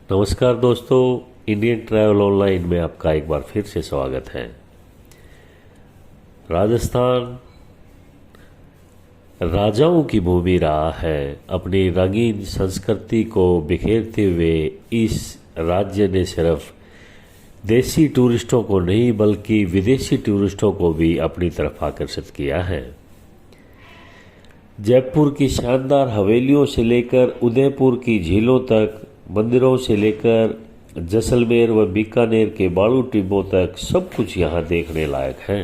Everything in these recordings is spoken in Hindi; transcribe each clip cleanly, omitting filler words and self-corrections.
नमस्कार दोस्तों, इंडियन ट्रैवल ऑनलाइन में आपका एक बार फिर से स्वागत है। राजस्थान राजाओं की भूमि रहा है। अपनी रंगीन संस्कृति को बिखेरते हुए इस राज्य ने सिर्फ देसी टूरिस्टों को नहीं बल्कि विदेशी टूरिस्टों को भी अपनी तरफ आकर्षित किया है। जयपुर की शानदार हवेलियों से लेकर उदयपुर की झीलों तक, मंदिरों से लेकर जैसलमेर व बीकानेर के बालू टिब्बों तक सब कुछ यहाँ देखने लायक है।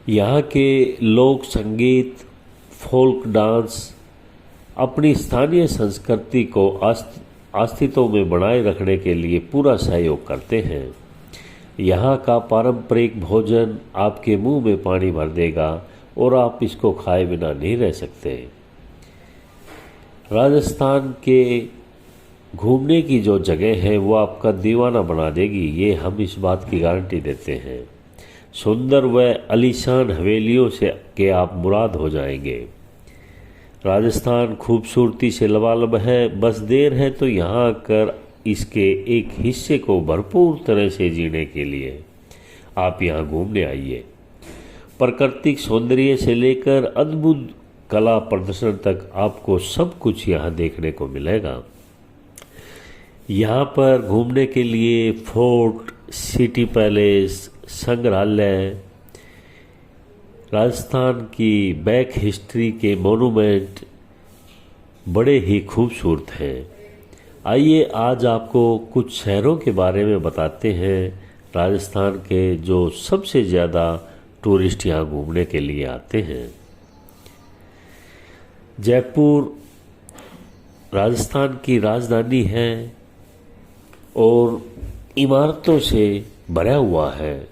यहाँ के लोक संगीत, फोल्क डांस अपनी स्थानीय संस्कृति को अस्तित्व में बनाए रखने के लिए पूरा सहयोग करते हैं। यहाँ का पारंपरिक भोजन आपके मुंह में पानी भर देगा और आप इसको खाए बिना नहीं रह सकते। राजस्थान के घूमने की जो जगह है वो आपका दीवाना बना देगी, ये हम इस बात की गारंटी देते हैं। सुंदर व आलीशान हवेलियों से के आप मुराद हो जाएंगे। राजस्थान खूबसूरती से लबालब है, बस देर है तो यहाँ आकर इसके एक हिस्से को भरपूर तरह से जीने के लिए आप यहाँ घूमने आइए। प्राकृतिक सौंदर्य से लेकर अद्भुत कला प्रदर्शन तक आपको सब कुछ यहाँ देखने को मिलेगा। यहाँ पर घूमने के लिए फोर्ट, सिटी पैलेस, संग्रहालय, राजस्थान की बैक हिस्ट्री के मोनूमेंट बड़े ही खूबसूरत हैं। आइए आज आपको कुछ शहरों के बारे में बताते हैं राजस्थान के जो सबसे ज़्यादा टूरिस्ट यहाँ घूमने के लिए आते हैं। जयपुर राजस्थान की राजधानी है और इमारतों से भरा हुआ है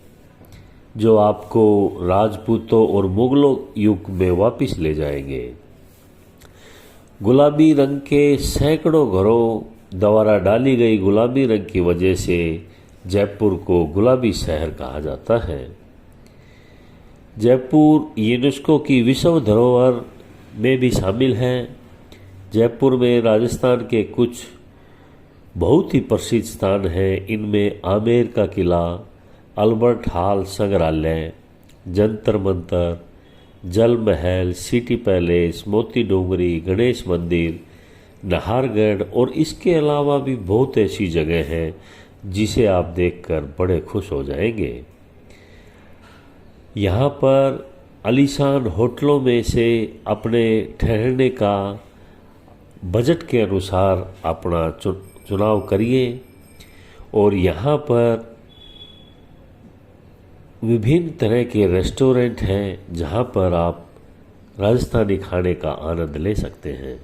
जो आपको राजपूतों और मुगलों युग में वापस ले जाएंगे। गुलाबी रंग के सैकड़ों घरों द्वारा डाली गई गुलाबी रंग की वजह से जयपुर को गुलाबी शहर कहा जाता है। जयपुर यूनेस्को की विश्व धरोहर में भी शामिल है। जयपुर में राजस्थान के कुछ बहुत ही प्रसिद्ध स्थान हैं। इनमें आमेर का किला, अल्बर्ट हॉल संग्रहालय, जंतर मंतर, जल महल, सिटी पैलेस, मोती डोंगरी, गणेश मंदिर, नाहरगढ़ और इसके अलावा भी बहुत ऐसी जगह हैं जिसे आप देखकर बड़े खुश हो जाएंगे। यहाँ पर आलीशान होटलों में से अपने ठहरने का बजट के अनुसार अपना चुनाव करिए और यहाँ पर विभिन्न तरह के रेस्टोरेंट हैं जहाँ पर आप राजस्थानी खाने का आनंद ले सकते हैं।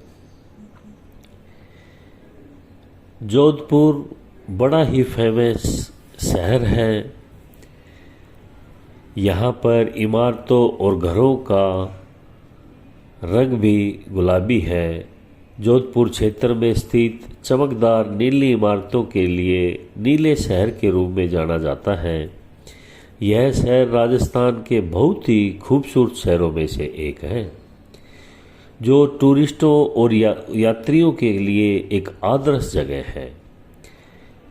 जोधपुर बड़ा ही फेमस शहर है। यहाँ पर इमारतों और घरों का रंग भी गुलाबी है। जोधपुर क्षेत्र में स्थित चमकदार नीली इमारतों के लिए नीले शहर के रूप में जाना जाता है। यह शहर राजस्थान के बहुत ही खूबसूरत शहरों में से एक है जो टूरिस्टों और यात्रियों के लिए एक आदर्श जगह है।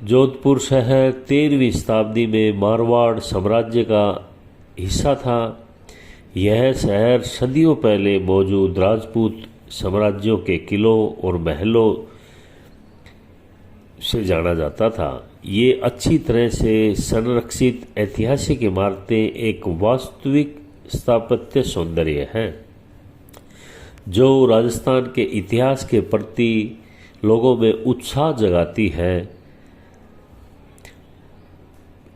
जोधपुर शहर 13वीं शताब्दी में मारवाड़ साम्राज्य का हिस्सा था। यह शहर सदियों पहले मौजूद राजपूत साम्राज्यों के किलों और महलों से जाना जाता था। ये अच्छी तरह से संरक्षित ऐतिहासिक इमारतें एक वास्तविक स्थापत्य सौंदर्य है जो राजस्थान के इतिहास के प्रति लोगों में उत्साह जगाती है,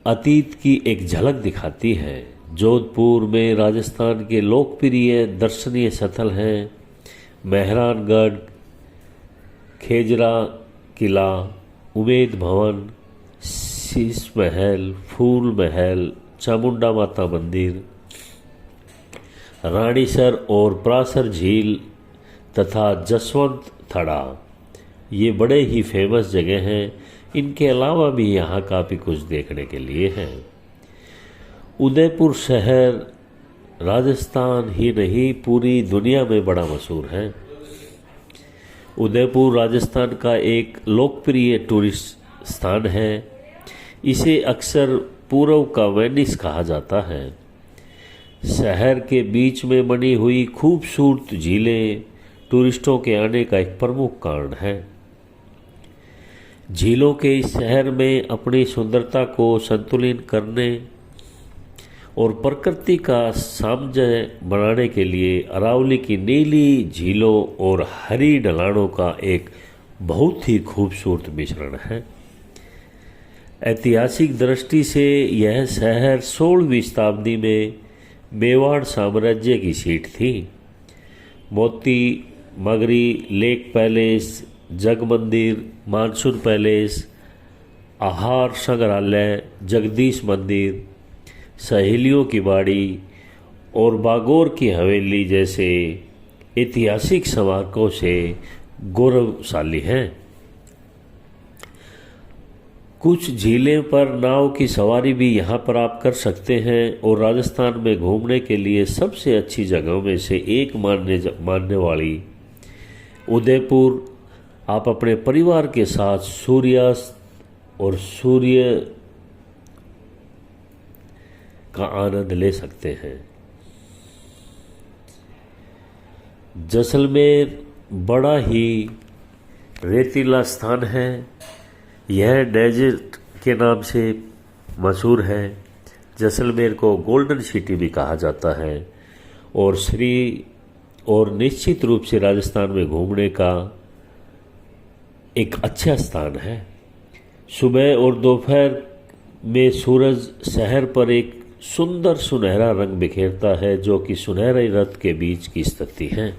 अतीत की एक झलक दिखाती है। जोधपुर में राजस्थान के लोकप्रिय दर्शनीय स्थल हैं मेहरानगढ़, खेजरा किला, उमेद भवन, शीश महल, फूल महल, चामुंडा माता मंदिर, रानीसर और प्रासर झील तथा जसवंत थड़ा। ये बड़े ही फेमस जगह हैं। इनके अलावा भी यहाँ काफ़ी कुछ देखने के लिए है। उदयपुर शहर राजस्थान ही नहीं पूरी दुनिया में बड़ा मशहूर है। उदयपुर राजस्थान का एक लोकप्रिय टूरिस्ट स्थान है। इसे अक्सर पूर्व का वेनिस कहा जाता है। शहर के बीच में बनी हुई खूबसूरत झीलें टूरिस्टों के आने का एक प्रमुख कारण है। झीलों के इस शहर में अपनी सुंदरता को संतुलित करने और प्रकृति का सामंजस्य बनाने के लिए अरावली की नीली झीलों और हरी ढलानों का एक बहुत ही खूबसूरत मिश्रण है। ऐतिहासिक दृष्टि से यह शहर 16वीं शताब्दी में मेवाड़ साम्राज्य की सीट थी। मोती मगरी लेक पैलेस, जग मंदिर, मानसून पैलेस, आहार संग्रहालय, जगदीश मंदिर, सहेलियों की बाड़ी और बागौर की हवेली जैसे ऐतिहासिक स्मारकों से गौरवशाली हैं। कुछ झीलें पर नाव की सवारी भी यहाँ पर आप कर सकते हैं और राजस्थान में घूमने के लिए सबसे अच्छी जगहों में से एक मानने वाली उदयपुर आप अपने परिवार के साथ सूर्यास्त और सूर्य का आनंद ले सकते हैं। जैसलमेर बड़ा ही रेतीला स्थान है। यह डेजर्ट के नाम से मशहूर है। जैसलमेर को गोल्डन सिटी भी कहा जाता है और निश्चित रूप से राजस्थान में घूमने का एक अच्छा स्थान है। सुबह और दोपहर में सूरज शहर पर एक सुंदर सुनहरा रंग बिखेरता है जो कि सुनहरे रथ के बीच की स्थिति है।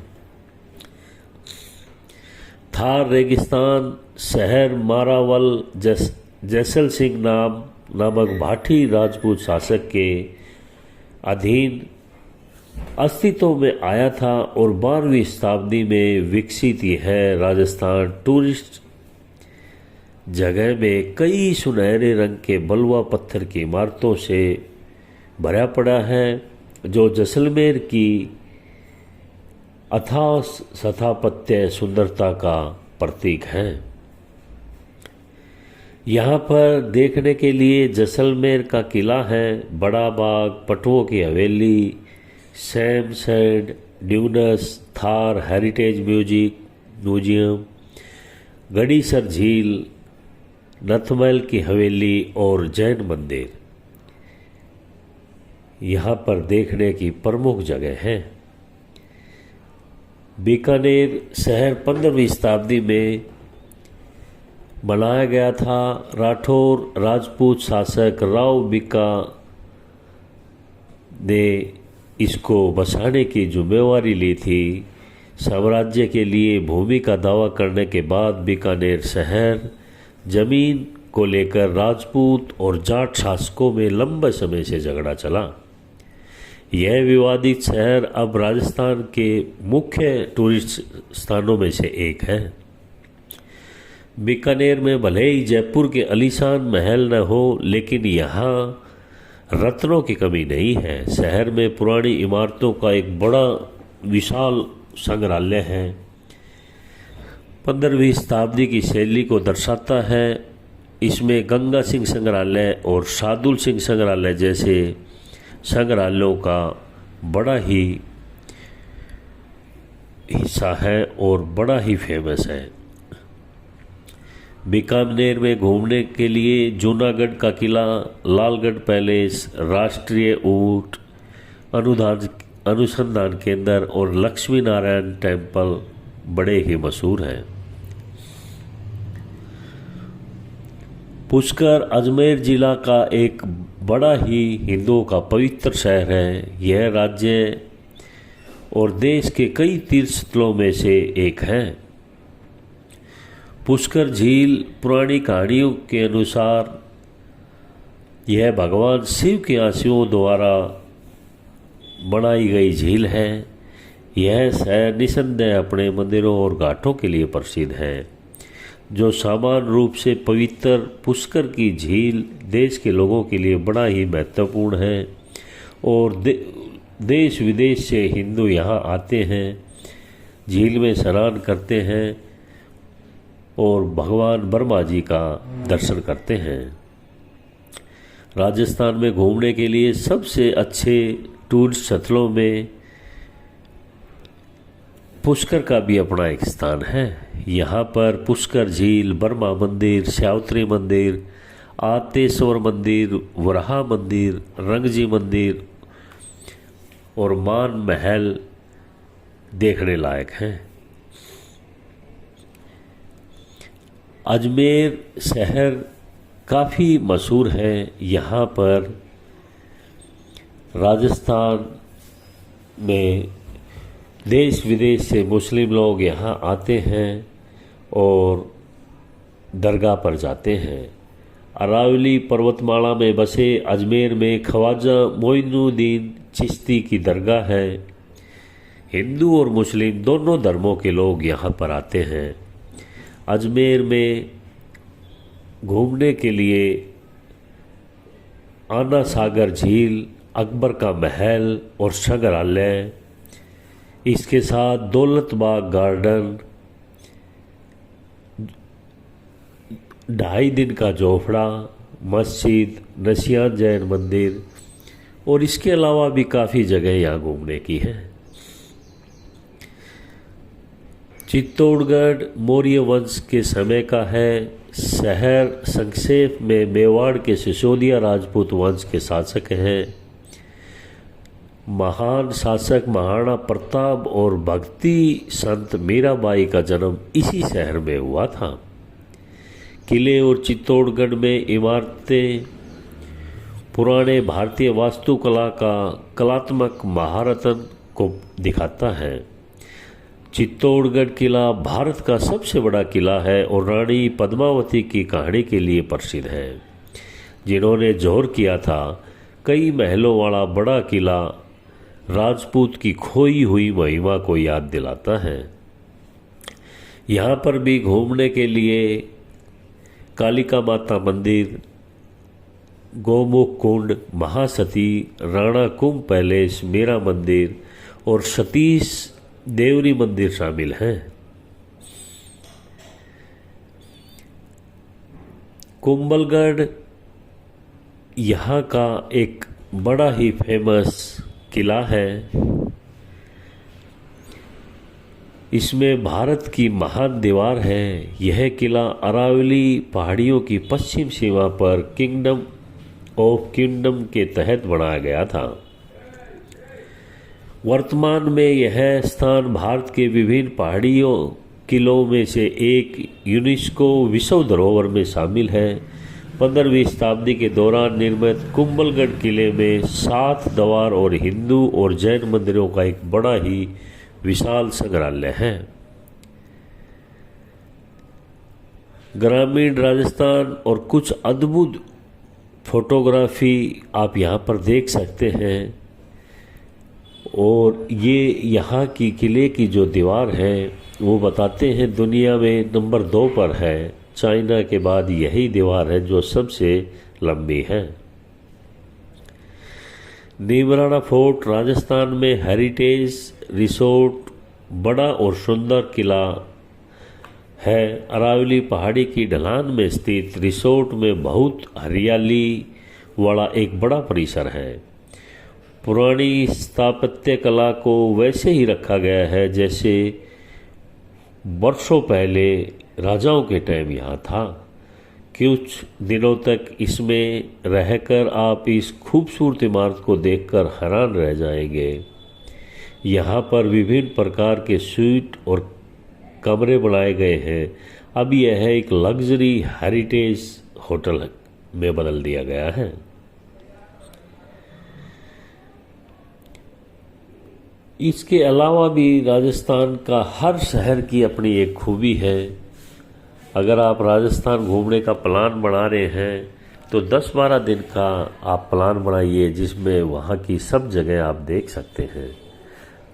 थार रेगिस्तान शहर मारावल जैसल सिंह नामक भाटी राजपूत शासक के अधीन अस्तित्व में आया था और 12वीं शताब्दी में विकसित यह राजस्थान टूरिस्ट जगह में कई सुनहरे रंग के बलुआ पत्थर की इमारतों से भरा पड़ा है जो जैसलमेर की अथाह स्थापत्य सुंदरता का प्रतीक है। यहाँ पर देखने के लिए जैसलमेर का किला है, बड़ा बाग, पटुओं की हवेली, Sam sand dunes, Thar heritage museum, Gadisar झील, नथमैल की हवेली और जैन मंदिर यहाँ पर देखने की प्रमुख जगह है। बीकानेर शहर 15वीं शताब्दी में बनाया गया था। राठौर राजपूत शासक राव बीका ने इसको बसाने की जिम्मेवारी ली थी। साम्राज्य के लिए भूमि का दावा करने के बाद बीकानेर शहर जमीन को लेकर राजपूत और जाट शासकों में लंबे समय से झगड़ा चला। यह विवादित शहर अब राजस्थान के मुख्य टूरिस्ट स्थानों में से एक है। बीकानेर में भले ही जयपुर के आलीशान महल न हो, लेकिन यहाँ रत्नों की कमी नहीं है। शहर में पुरानी इमारतों का एक बड़ा विशाल संग्रहालय है। 15वीं शताब्दी की शैली को दर्शाता है। इसमें गंगा सिंह संग्रहालय और सादुल सिंह संग्रहालय जैसे संग्रहालयों का बड़ा ही हिस्सा है और बड़ा ही फेमस है। बीकानेर में घूमने के लिए जूनागढ़ का किला, लालगढ़ पैलेस, राष्ट्रीय ऊंट अनुसंधान केंद्र और लक्ष्मी नारायण टेम्पल बड़े ही मशहूर हैं। पुष्कर अजमेर जिला का एक बड़ा ही हिंदुओं का पवित्र शहर है। यह राज्य और देश के कई तीर्थ स्थलों में से एक है। पुष्कर झील पुरानी कहानियों के अनुसार यह भगवान शिव के आंसुओं द्वारा बनाई गई झील है। यह शहर निसंदेह अपने मंदिरों और घाटों के लिए प्रसिद्ध है जो सामान्य रूप से पवित्र। पुष्कर की झील देश के लोगों के लिए बड़ा ही महत्वपूर्ण है और देश विदेश से हिंदू यहाँ आते हैं, झील में स्नान करते हैं। और भगवान ब्रह्मा जी का दर्शन करते हैं। राजस्थान में घूमने के लिए सबसे अच्छे टूरिस्ट स्थलों में पुष्कर का भी अपना एक स्थान है। यहाँ पर पुष्कर झील, ब्रह्मा मंदिर, श्यावत्री मंदिर, आतेश्वर मंदिर, वराहा मंदिर, रंगजी मंदिर और मान महल देखने लायक हैं। अजमेर शहर काफ़ी मशहूर है। यहाँ पर राजस्थान में देश विदेश से मुस्लिम लोग यहाँ आते हैं और दरगाह पर जाते हैं। अरावली पर्वतमाला में बसे अजमेर में ख्वाजा मोइनुद्दीन चिश्ती की दरगाह है। हिंदू और मुस्लिम दोनों धर्मों के लोग यहाँ पर आते हैं। अजमेर में घूमने के लिए आना सागर झील, अकबर का महल और संग्रहालय, इसके साथ दौलत बाग गार्डन, 2.5 दिन का जोफड़ा, मस्जिद, नशियान जैन मंदिर और इसके अलावा भी काफ़ी जगह यहाँ घूमने की है। चित्तौड़गढ़ मौर्य वंश के समय का है। शहर संक्षेप में मेवाड़ के सिसोदिया राजपूत वंश के शासक हैं। महान शासक महाराणा प्रताप और भक्ति संत मीराबाई का जन्म इसी शहर में हुआ था। किले और चित्तौड़गढ़ में इमारतें पुराने भारतीय वास्तुकला का कलात्मक महारतन को दिखाता है। चित्तौड़गढ़ किला भारत का सबसे बड़ा किला है और रानी पद्मावती की कहानी के लिए प्रसिद्ध है, जिन्होंने जोर किया था। कई महलों वाला बड़ा किला राजपूत की खोई हुई महिमा को याद दिलाता है। यहाँ पर भी घूमने के लिए कालिका माता मंदिर, गोमुख कुंड, महासती, राणा कुंभ पैलेस, मीरा मंदिर और सतीश देवरी मंदिर शामिल हैं। कुंभलगढ़ यहाँ का एक बड़ा ही फेमस किला है। इसमें भारत की महान दीवार है। यह किला अरावली पहाड़ियों की पश्चिम सीमा पर किंगडम के तहत बनाया गया था। वर्तमान में यह स्थान भारत के विभिन्न पहाड़ियों किलों में से एक यूनेस्को विश्व धरोहर में शामिल है। 15वीं शताब्दी के दौरान निर्मित कुंभलगढ़ किले में 7 द्वार और हिंदू और जैन मंदिरों का एक बड़ा ही विशाल संग्रहालय है। ग्रामीण राजस्थान और कुछ अद्भुत फोटोग्राफी आप यहाँ पर देख सकते हैं। और ये यहाँ की किले की जो दीवार है वो बताते हैं दुनिया में नंबर 2 पर है। चाइना के बाद यही दीवार है जो सबसे लंबी है। नीमराना फोर्ट राजस्थान में हेरिटेज रिसोर्ट बड़ा और सुंदर किला है। अरावली पहाड़ी की ढलान में स्थित रिसोर्ट में बहुत हरियाली वाला एक बड़ा परिसर है। पुरानी स्थापत्य कला को वैसे ही रखा गया है जैसे वर्षों पहले राजाओं के टाइम यहाँ था। कुछ दिनों तक इसमें रहकर आप इस खूबसूरत इमारत को देखकर हैरान रह जाएंगे। यहाँ पर विभिन्न प्रकार के स्वीट और कमरे बनाए गए हैं। अब यह एक लग्जरी हेरिटेज होटल में बदल दिया गया है। इसके अलावा भी राजस्थान का हर शहर की अपनी एक खूबी है। अगर आप राजस्थान घूमने का प्लान बना रहे हैं तो 10-12 दिन का आप प्लान बनाइए जिसमें वहाँ की सब जगह आप देख सकते हैं।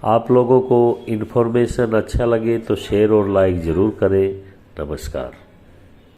आप लोगों को इन्फॉर्मेशन अच्छा लगे तो शेयर और लाइक ज़रूर करें। नमस्कार।